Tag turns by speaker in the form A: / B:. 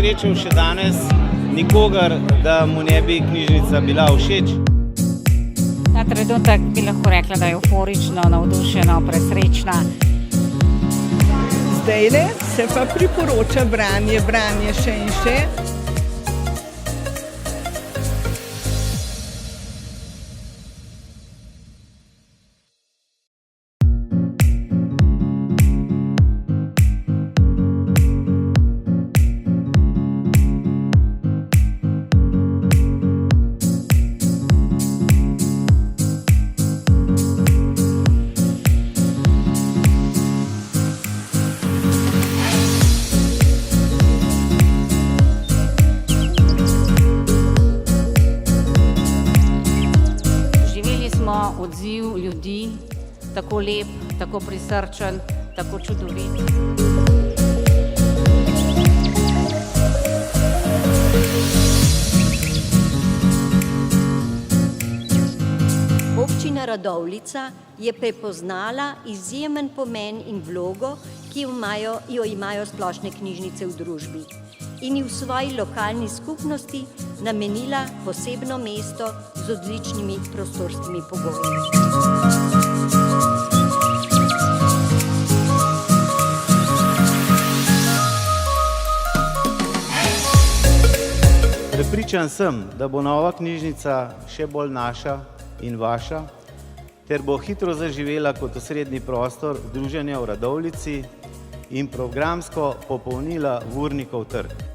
A: srečal še danes nikogar, da mu ne bi knjižnica bila všeč.
B: Ta trenutek bi lahko rekla, da je euforično, navdušeno, presrečna.
C: Zdajle se pa priporoča branje še in še.
B: Odziv ljudi, tako lep, tako prisrčen, tako čudovit.
D: Občina Radovljica je prepoznala izjemen pomen in vlogo, ki jo imajo splošne knjižnice v družbi, in ji v svoji lokalni skupnosti namenila posebno mesto z odličnimi prostorskimi pogoji.
A: Prepričan sem, da bo nova knjižnica še bolj naša in vaša, ter bo hitro zaživela kot osrednji prostor druženja v Radovljici in programsko popolnila Vurnikov trg.